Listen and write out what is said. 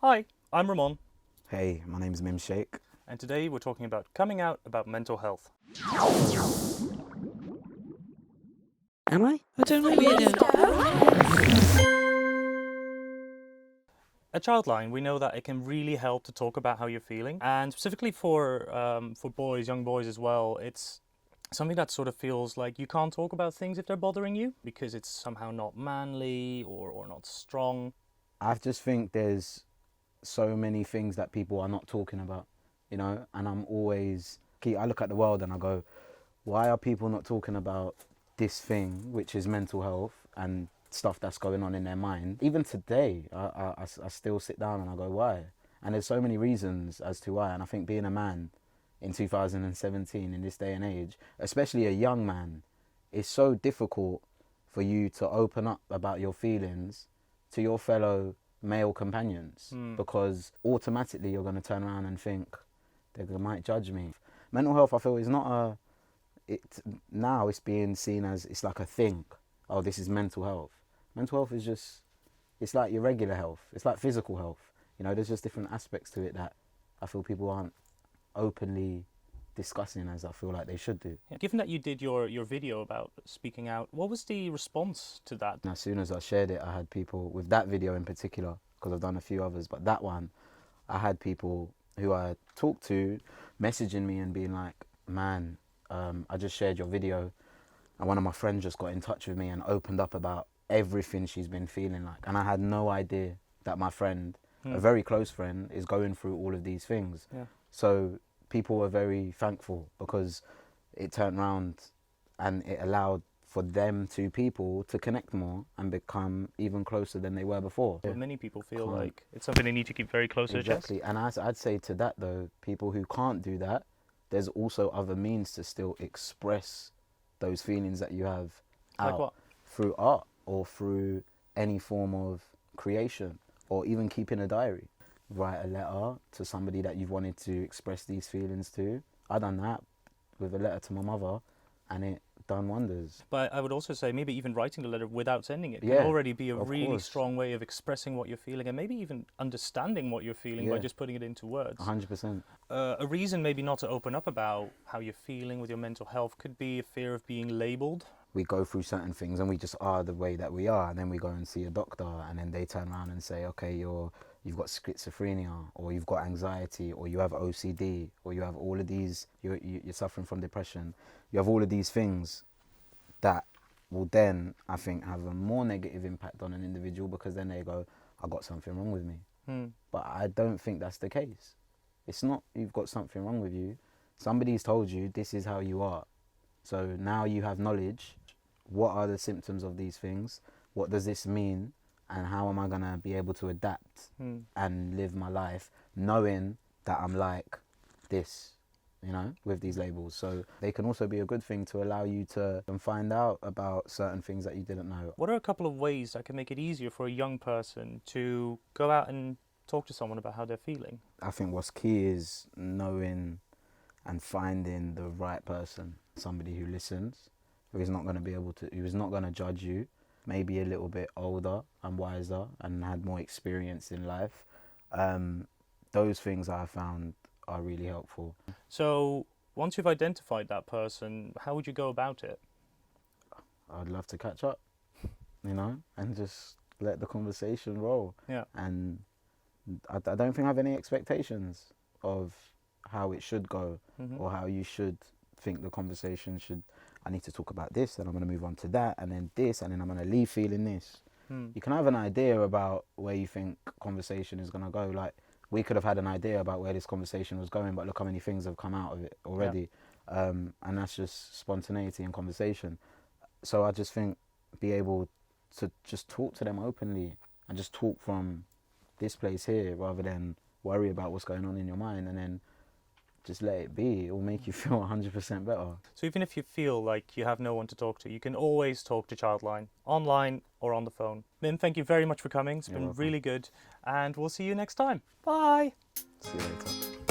Hi, I'm Ramon, Hey, my name's Mim Shaikh. and today we're talking about coming out about mental health. Am I? I don't know yet. At Childline, we know that it can really help to talk about how you're feeling, and specifically for boys, young boys as well, it's something that sort of feels like you can't talk about things if they're bothering you because it's somehow not manly or not strong. I just think there's so many things that people are not talking about, and I look at the world and I go, why are people not talking about this thing, which is mental health and stuff that's going on in their mind? Even today, I still sit down and I go, why? And there's so many reasons as to why. And I think being a man in 2017, in this day and age, especially a young man, it's so difficult for you to open up about your feelings to your fellow male companions because automatically you're going to turn around and think they might judge me. Mental health, I feel, is not now it's being seen as, it's like a thing. Oh, this is mental health. Mental health is just, it's like your regular health. It's like physical health. There's just different aspects to it that I feel people aren't openly discussing as I feel like they should do. Yeah. Given that you did your video about speaking out, what was the response to that? And as soon as I shared it, I had people, with that video in particular, because I've done a few others, but that one, I had people who I talked to messaging me and being like, man, I just shared your video and one of my friends just got in touch with me and opened up about everything she's been feeling like. And I had no idea that my friend, a very close friend, is going through all of these things. Yeah. So people were very thankful because it turned around and it allowed for them two people to connect more and become even closer than they were before. But many people feel like it's something they need to keep very close to their chest. Exactly, and I'd say to that though, people who can't do that, there's also other means to still express those feelings that you have out. Like what? Through art or through any form of creation, or even keeping a diary. Write a letter to somebody that you've wanted to express these feelings to. I done that with a letter to my mother and it done wonders. But I would also say maybe even writing the letter without sending it can Yeah, already be a of really course. strong way of expressing what you're feeling and maybe even understanding what you're feeling by Yeah. just putting it into words. 100%. A reason maybe not to open up about how you're feeling with your mental health could be a fear of being labelled. We go through certain things and we just are the way that we are, and then we go and see a doctor and then they turn around and say, okay, you've got schizophrenia, or you've got anxiety, or you have OCD, or you have all of these, you're suffering from depression. You have all of these things that will then, I think, have a more negative impact on an individual because then they go, I got something wrong with me. But I don't think that's the case. It's not you've got something wrong with you. Somebody's told you this is how you are. So now you have knowledge. What are the symptoms of these things? What does this mean? And how am I going to be able to adapt and live my life knowing that I'm like this, with these labels? So they can also be a good thing to allow you to find out about certain things that you didn't know. What are a couple of ways that can make it easier for a young person to go out and talk to someone about how they're feeling? I think what's key is knowing and finding the right person, somebody who listens, who is not going to judge you, maybe a little bit older and wiser and had more experience in life. Those things I found are really helpful. So once you've identified that person, how would you go about it? I'd love to catch up, and just let the conversation roll. Yeah. And I don't think I have any expectations of how it should go or how you should think the conversation should. I need to talk about this, then I'm going to move on to that, and then this, and then I'm going to leave feeling this. You can have an idea about where you think conversation is going to go. Like, we could have had an idea about where this conversation was going, but look how many things have come out of it already. Yeah. And that's just spontaneity in conversation. So I just think be able to just talk to them openly and just talk from this place here rather than worry about what's going on in your mind, and then just let it be. It will make you feel 100% better. So even if you feel like you have no one to talk to, you can always talk to Childline, online or on the phone. Mim, thank you very much for coming. It's been really good, and we'll see you next time. Bye! See you later.